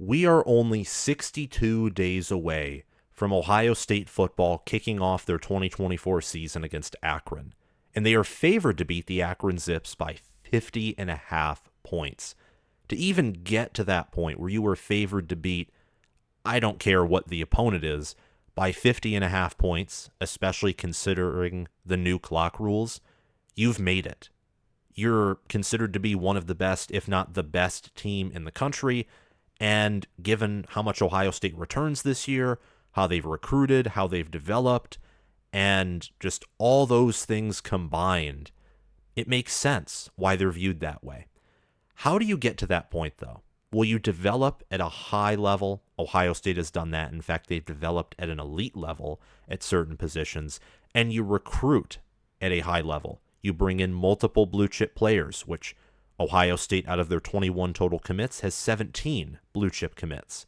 We are only 62 days away from Ohio State football kicking off their 2024 season against Akron, and they are favored to beat the Akron Zips by 50.5 points. To even get to that point where you are favored to beat, I don't care what the opponent is, by 50.5 points, especially considering the new clock rules, you've made it. You're considered to be one of the best, if not the best team in the country. And given how much Ohio State returns this year, how they've recruited, how they've developed, and just all those things combined, it makes sense why they're viewed that way. How do you get to that point, though? Will you develop at a high level? Ohio State has done that. In fact, they've developed at an elite level at certain positions, and you recruit at a high level. You bring in multiple blue chip players, which Ohio State, out of their 21 total commits, has 17 blue chip commits,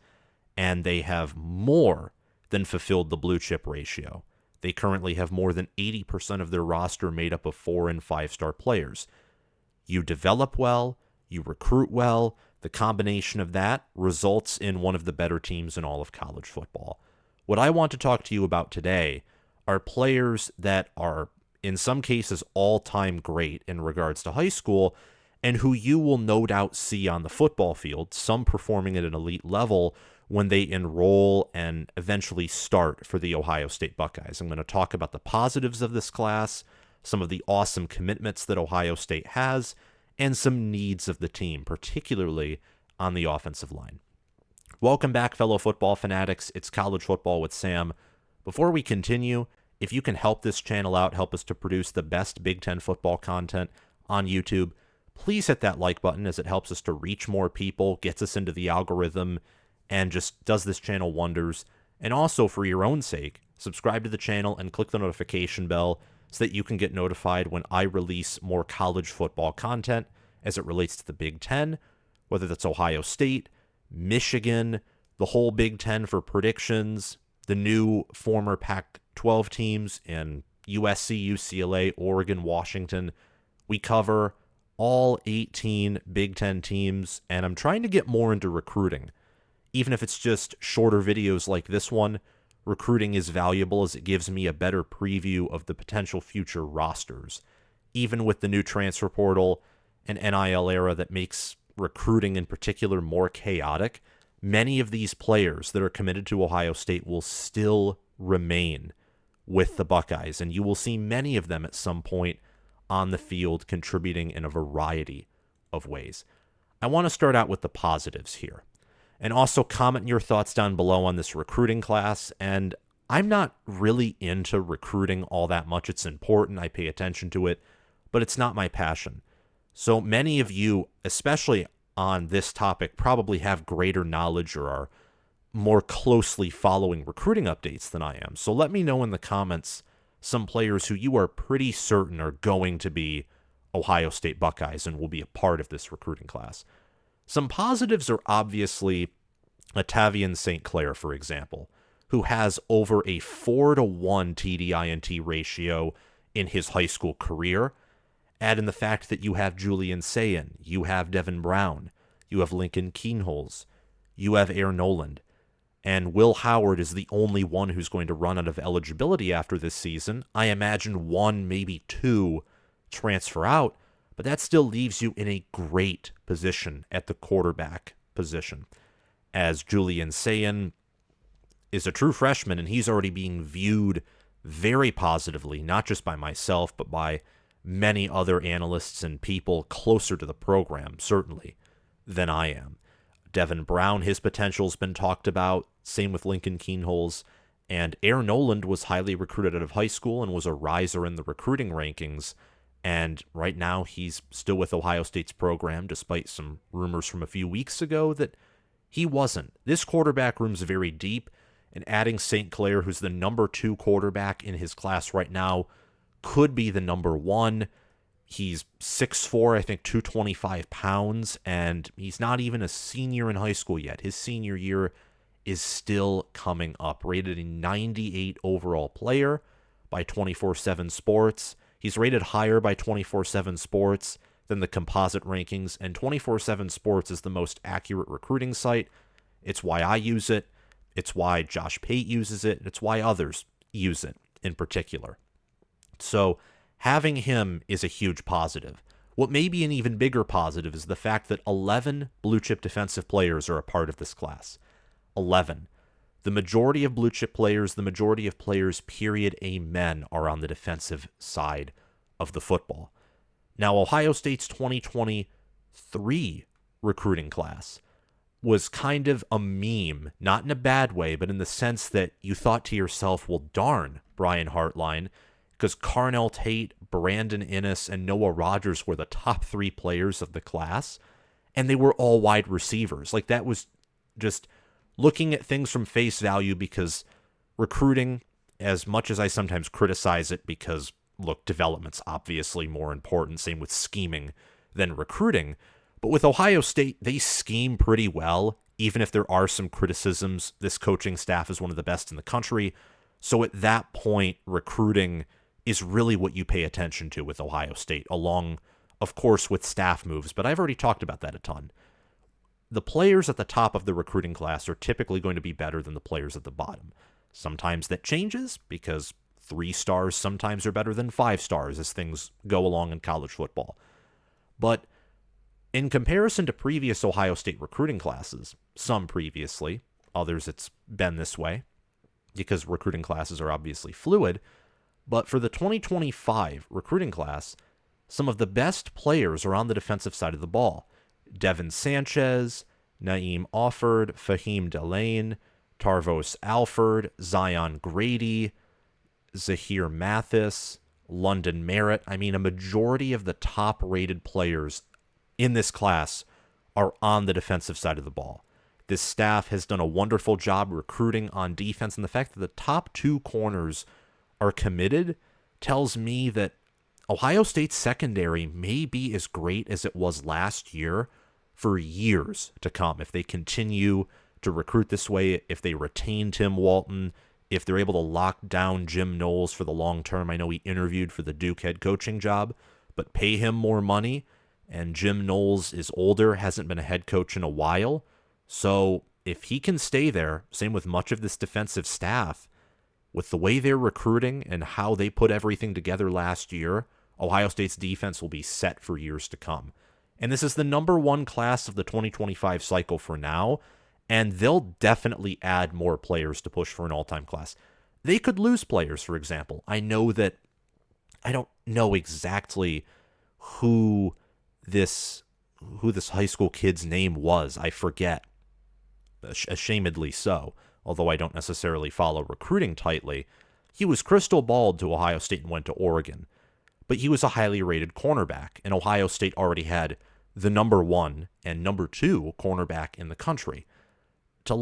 and they have more than fulfilled the blue chip ratio. They currently have more than 80% of their roster made up of 4- and 5-star players. You develop well, you recruit well, the combination of that results in one of the better teams in all of college football. What I want to talk to you about today are players that are, in some cases, all-time great in regards to high school, and who you will no doubt see on the football field, some performing at an elite level when they enroll and eventually start for the Ohio State Buckeyes. I'm going to talk about the positives of this class, some of the awesome commitments that Ohio State has, and some needs of the team, particularly on the offensive line. Welcome back, fellow football fanatics. It's College Football with Sam. Before we continue, if you can help this channel out, help us to produce the best Big Ten football content on YouTube, please hit that like button, as it helps us to reach more people, gets us into the algorithm, and just does this channel wonders. And also, for your own sake, subscribe to the channel and click the notification bell so that you can get notified when I release more college football content as it relates to the Big Ten, whether that's Ohio State, Michigan, the whole Big Ten for predictions, the new former Pac-12 teams in USC, UCLA, Oregon, Washington. We cover all 18 Big Ten teams, and I'm trying to get more into recruiting. Even if it's just shorter videos like this one, recruiting is valuable as it gives me a better preview of the potential future rosters. Even with the new transfer portal and NIL era that makes recruiting in particular more chaotic, many of these players that are committed to Ohio State will still remain with the Buckeyes, and you will see many of them at some point on the field contributing in a variety of ways. I want to start out with the positives here, and also comment your thoughts down below on this recruiting class. And I'm not really into recruiting all that much. It's important, I pay attention to it, but it's not my passion. So many of you, especially on this topic, probably have greater knowledge or are more closely following recruiting updates than I am. So let me know in the comments some players who you are pretty certain are going to be Ohio State Buckeyes and will be a part of this recruiting class. Some positives are obviously a Tavien St Clair, for example, who has over a 4-to-1 TDINT ratio in his high school career. Add in the fact that you have Julian Sayin, you have Devin Brown, you have Lincoln Keenholz, you have Air Noland, and Will Howard is the only one who's going to run out of eligibility after this season. I imagine 1, maybe 2 transfer out, but that still leaves you in a great position at the quarterback position, as Julian Sayin is a true freshman, and he's already being viewed very positively, not just by myself, but by many other analysts and people closer to the program, certainly, than I am. Devin Brown, his potential's been talked about. Same with Lincoln Keenholz. And Air Noland was highly recruited out of high school and was a riser in the recruiting rankings. And right now he's still with Ohio State's program, despite some rumors from a few weeks ago that he wasn't. This quarterback room's very deep, and adding St. Clair, who's the number 2 quarterback in his class right now, could be the number 1. He's 6'4", I think 225 pounds, and he's not even a senior in high school yet. His senior year is still coming up. Rated a 98 overall player by 24/7 Sports. He's rated higher by 24/7 Sports than the composite rankings, and 24/7 Sports is the most accurate recruiting site. It's why I use it. It's why Josh Pate uses it. It's why others use it in particular. So having him is a huge positive. What may be an even bigger positive is the fact that 11 blue chip defensive players are a part of this class. 11. The majority of blue chip players, the majority of players, period, amen, are on the defensive side of the football. Now, Ohio State's 2023 recruiting class was kind of a meme, not in a bad way, but in the sense that you thought to yourself, well, darn, Brian Hartline, because Carnell Tate, Brandon Innes, and Noah Rogers were the top 3 players of the class, and they were all wide receivers. Like, that was just looking at things from face value, because recruiting, as much as I sometimes criticize it because, look, development's obviously more important, same with scheming than recruiting, but with Ohio State, they scheme pretty well, even if there are some criticisms. This coaching staff is one of the best in the country, so at that point, recruiting is really what you pay attention to with Ohio State, along, of course, with staff moves, but I've already talked about that a ton. The players at the top of the recruiting class are typically going to be better than the players at the bottom. Sometimes that changes, because 3 stars sometimes are better than 5 stars as things go along in college football. But in comparison to previous Ohio State recruiting classes, some previously, others it's been this way, because recruiting classes are obviously fluid, but for the 2025 recruiting class, some of the best players are on the defensive side of the ball. Devin Sanchez, Naeem Offord, Fahim Delane, Tarvos Alford, Zion Grady, Zahir Mathis, London Merritt. I mean, a majority of the top-rated players in this class are on the defensive side of the ball. This staff has done a wonderful job recruiting on defense, and the fact that the top 2 corners are committed tells me that Ohio State's secondary may be as great as it was last year for years to come if they continue to recruit this way, if they retain Tim Walton, if they're able to lock down Jim Knowles for the long term. I know he interviewed for the Duke head coaching job, but pay him more money, and Jim Knowles is older, hasn't been a head coach in a while. So if he can stay there, same with much of this defensive staff, with the way they're recruiting and how they put everything together last year, Ohio State's defense will be set for years to come. And this is the number 1 class of the 2025 cycle for now, and they'll definitely add more players to push for an all-time class. They could lose players, for example. I don't know exactly who this high school kid's name was. I forget, ashamedly so, although I don't necessarily follow recruiting tightly. He was crystal balled to Ohio State and went to Oregon, but he was a highly rated cornerback, and Ohio State already had the number 1 and number 2 cornerback in the country. To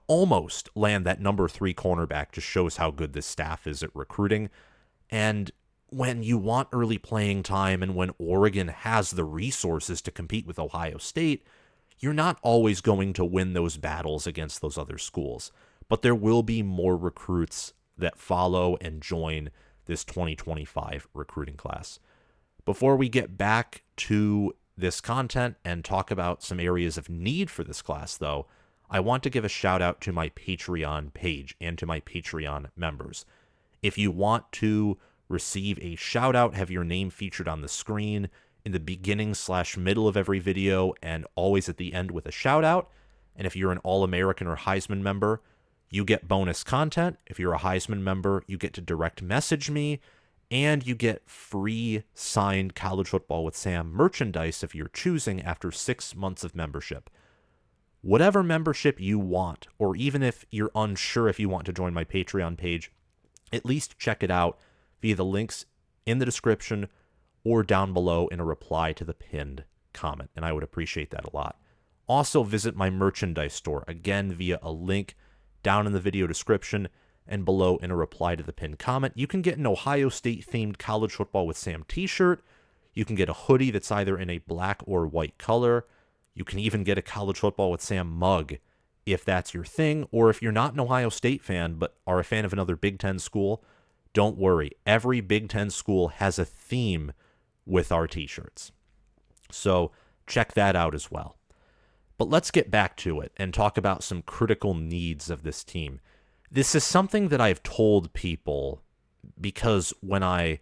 almost land that number 3 cornerback just shows how good this staff is at recruiting. And when you want early playing time and when Oregon has the resources to compete with Ohio State, you're not always going to win those battles against those other schools. But there will be more recruits that follow and join this 2025 recruiting class. Before we get back to this content and talk about some areas of need for this class, though, I want to give a shout out to my Patreon page and to my Patreon members. If you want to receive a shout out, have your name featured on the screen in the beginning/middle of every video and always at the end with a shout out, and if you're an All-American or Heisman member, you get bonus content. If you're a Heisman member, you get to direct message me, and you get free signed College Football with Sam merchandise if you're choosing after 6 months of membership. Whatever membership you want, or even if you're unsure if you want to join my Patreon page, at least check it out via the links in the description or down below in a reply to the pinned comment, and I would appreciate that a lot. Also, visit my merchandise store, again via a link down in the video description and below in a reply to the pinned comment. You can get an Ohio State-themed College Football with Sam t-shirt. You can get a hoodie that's either in a black or white color. You can even get a College Football with Sam mug if that's your thing, or if you're not an Ohio State fan but are a fan of another Big Ten school, don't worry. Every Big Ten school has a theme with our t-shirts. So check that out as well. But let's get back to it and talk about some critical needs of this team. This is something that I've told people because when I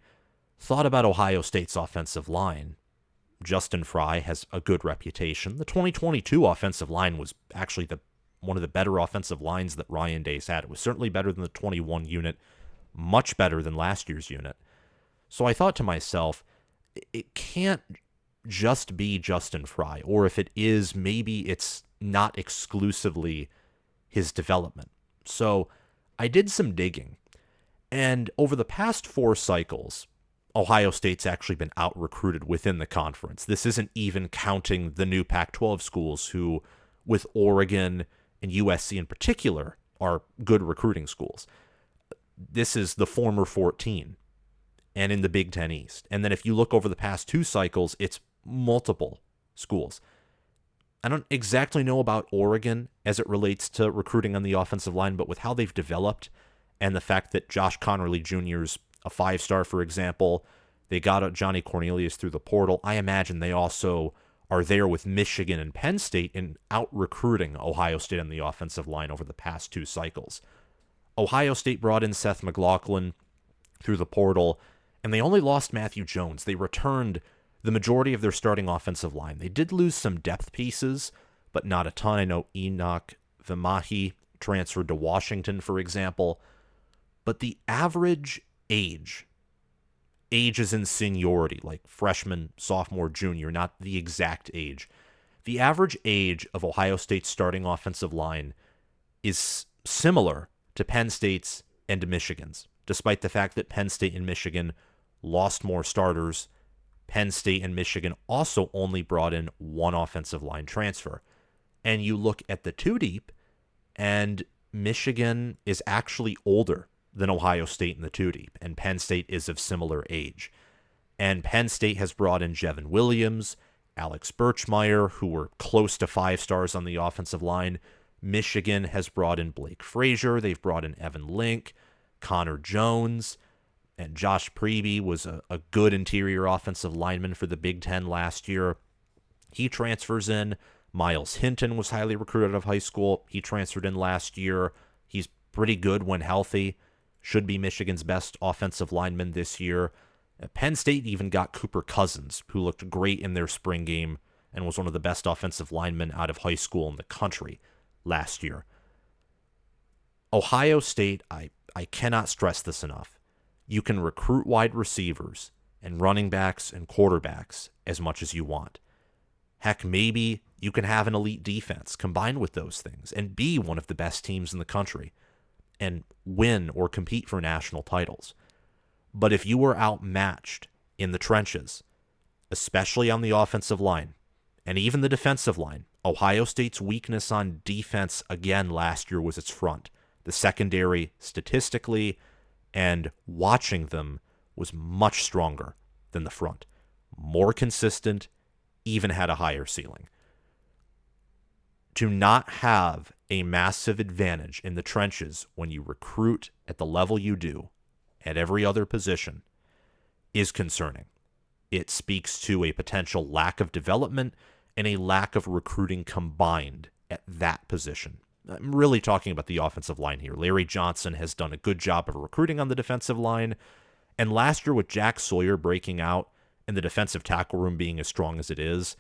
thought about Ohio State's offensive line, Justin Fry has a good reputation. The 2022 offensive line was actually one of the better offensive lines that Ryan Day's had. It was certainly better than the 21 unit, much better than last year's unit. So I thought to myself, it can't just be Justin Fry, or if it is, maybe it's not exclusively his development. So I did some digging, and over the past 4 cycles, Ohio State's actually been out-recruited within the conference. This isn't even counting the new Pac-12 schools who, with Oregon and USC in particular, are good recruiting schools. This is the former 14, and in the Big Ten East. And then if you look over the past 2 cycles, it's multiple schools. I don't exactly know about Oregon as it relates to recruiting on the offensive line, but with how they've developed and the fact that Josh Connerly Jr.'s a 5-star, for example, they got Johnny Cornelius through the portal. I imagine they also are there with Michigan and Penn State in out-recruiting Ohio State on the offensive line over the past 2 cycles. Ohio State brought in Seth McLaughlin through the portal, and they only lost Matthew Jones. They returned the majority of their starting offensive line. They did lose some depth pieces, but not a ton. I know Enoch Vimahi transferred to Washington, for example. But the average age is in seniority, like freshman, sophomore, junior, not the exact age. The average age of Ohio State's starting offensive line is similar to Penn State's and to Michigan's, despite the fact that Penn State and Michigan lost more starters. Penn State and Michigan also only brought in 1 offensive line transfer. And you look at the 2 deep, and Michigan is actually older than Ohio State in the 2 deep, and Penn State is of similar age. And Penn State has brought in Jevin Williams, Alex Birchmeyer, who were close to 5 stars on the offensive line. Michigan has brought in Blake Frazier. They've brought in Evan Link, Connor Jones, and Josh Preby was a good interior offensive lineman for the Big Ten last year. He transfers in. Miles Hinton was highly recruited out of high school. He transferred in last year. He's pretty good when healthy. Should be Michigan's best offensive lineman this year. Penn State even got Cooper Cousins, who looked great in their spring game and was one of the best offensive linemen out of high school in the country last year. Ohio State, I cannot stress this enough. You can recruit wide receivers and running backs and quarterbacks as much as you want. Heck, maybe you can have an elite defense combined with those things and be one of the best teams in the country and win or compete for national titles. But if you were outmatched in the trenches, especially on the offensive line and even the defensive line, Ohio State's weakness on defense again last year was its front. The secondary, statistically and watching them, was much stronger than the front. More consistent, even had a higher ceiling. To not have a massive advantage in the trenches when you recruit at the level you do at every other position is concerning. It speaks to a potential lack of development and a lack of recruiting combined at that position. I'm really talking about the offensive line here. Larry Johnson has done a good job of recruiting on the defensive line, and last year with Jack Sawyer breaking out and the defensive tackle room being as strong as it is,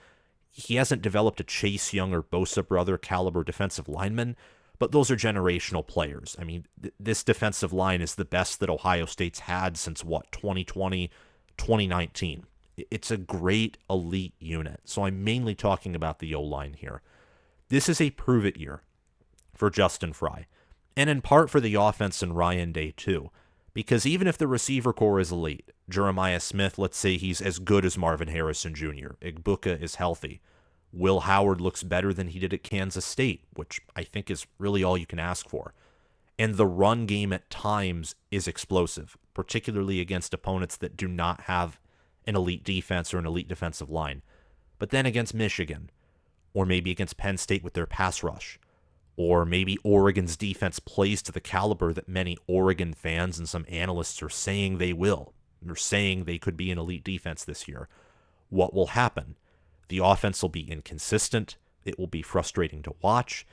he hasn't developed a Chase Young or Bosa brother caliber defensive lineman, but those are generational players. I mean, this defensive line is the best that Ohio State's had since, 2020, 2019. It's a great elite unit, so I'm mainly talking about the O-line here. This is a prove-it year for Justin Fry, and in part for the offense and Ryan Day too, because even if the receiver core is elite, Jeremiah Smith, let's say he's as good as Marvin Harrison Jr., Igbuka is healthy, Will Howard looks better than he did at Kansas State, which I think is really all you can ask for, and the run game at times is explosive, particularly against opponents that do not have an elite defense or an elite defensive line. But then against Michigan, or maybe against Penn State with their pass rush, or maybe Oregon's defense plays to the caliber that many Oregon fans and some analysts are saying they will. They're saying they could be an elite defense this year. What will happen? The offense will be inconsistent. It will be frustrating to watch.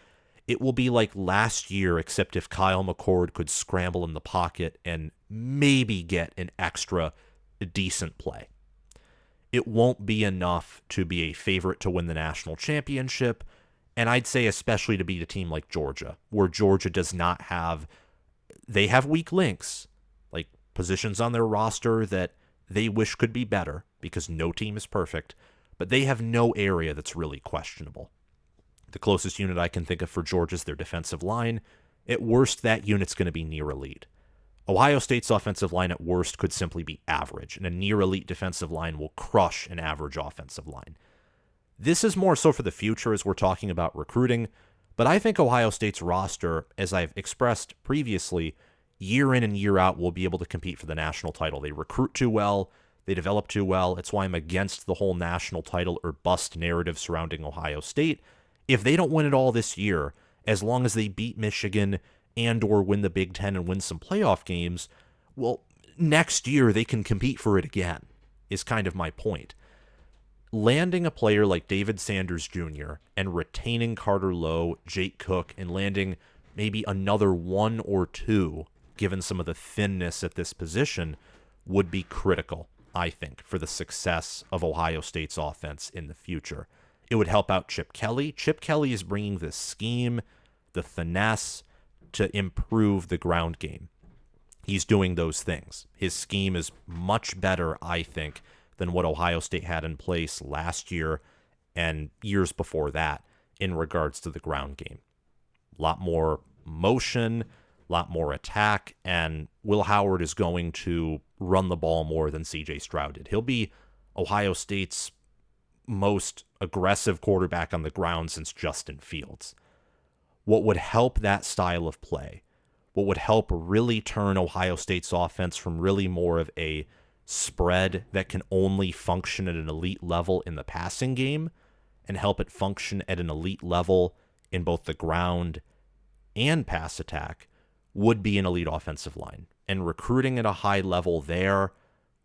It will be like last year, except if Kyle McCord could scramble in the pocket and maybe get an extra decent play. It won't be enough to be a favorite to win the national championship, and I'd say especially to beat a team like Georgia, where Georgia does not have, they have weak links, like positions on their roster that they wish could be better because no team is perfect, but they have no area that's really questionable. The closest unit I can think of for Georgia is their defensive line. At worst, that unit's going to be near elite. Ohio State's offensive line at worst could simply be average, and a near elite defensive line will crush an average offensive line. This is more so for the future as we're talking about recruiting, but I think Ohio State's roster, as I've expressed previously, year in and year out will be able to compete for the national title. They recruit too well, they develop too well. It's why I'm against the whole national title or bust narrative surrounding Ohio State. If they don't win it all this year, as long as they beat Michigan and or win the Big Ten and win some playoff games, well, next year they can compete for it again, is kind of my point. Landing a player like David Sanders Jr. and retaining Carter Lowe, Jake Cook, and landing maybe another one or two, given some of the thinness at this position, would be critical, I think, for the success of Ohio State's offense in the future. It would help out Chip Kelly. Chip Kelly is bringing the scheme, the finesse to improve the ground game. He's doing those things. His scheme is much better, I think, than what Ohio State had in place last year and years before that in regards to the ground game. A lot more motion, a lot more attack, and Will Howard is going to run the ball more than C.J. Stroud did. He'll be Ohio State's most aggressive quarterback on the ground since Justin Fields. What would help that style of play, what would help really turn Ohio State's offense from really more of a spread that can only function at an elite level in the passing game and help it function at an elite level in both the ground and pass attack, would be an elite offensive line. And recruiting at a high level there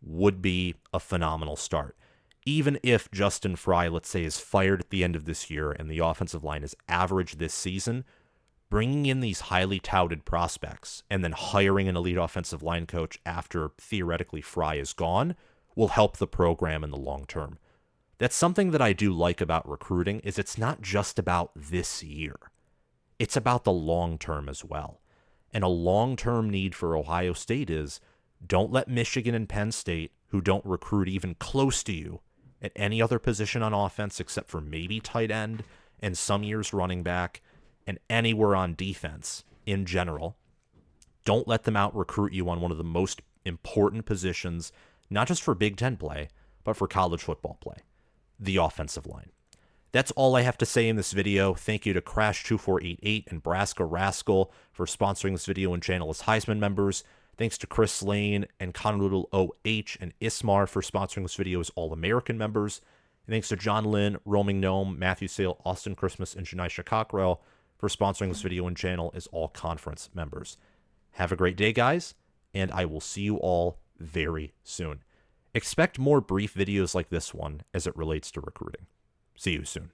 would be a phenomenal start. Even if Justin Fry, let's say, is fired at the end of this year and the offensive line is average this season, bringing in these highly touted prospects and then hiring an elite offensive line coach after theoretically Fry is gone will help the program in the long term. That's something that I do like about recruiting, is it's not just about this year. It's about the long term as well. And a long-term need for Ohio State is, don't let Michigan and Penn State, who don't recruit even close to you at any other position on offense except for maybe tight end and some years running back and anywhere on defense in general, don't let them out-recruit you on one of the most important positions, not just for Big Ten play, but for college football play, the offensive line. That's all I have to say in this video. Thank you to Crash2488 and Braska Rascal for sponsoring this video and channel as Heisman members. Thanks to Chris Lane and Connoodle OH and Ismar for sponsoring this video as All-American members. And thanks to John Lynn, Roaming Gnome, Matthew Sale, Austin Christmas, and Janisha Cockrell for sponsoring this video and channel as all-conference members. Have a great day, guys, and I will see you all very soon. Expect more brief videos like this one as it relates to recruiting. See you soon.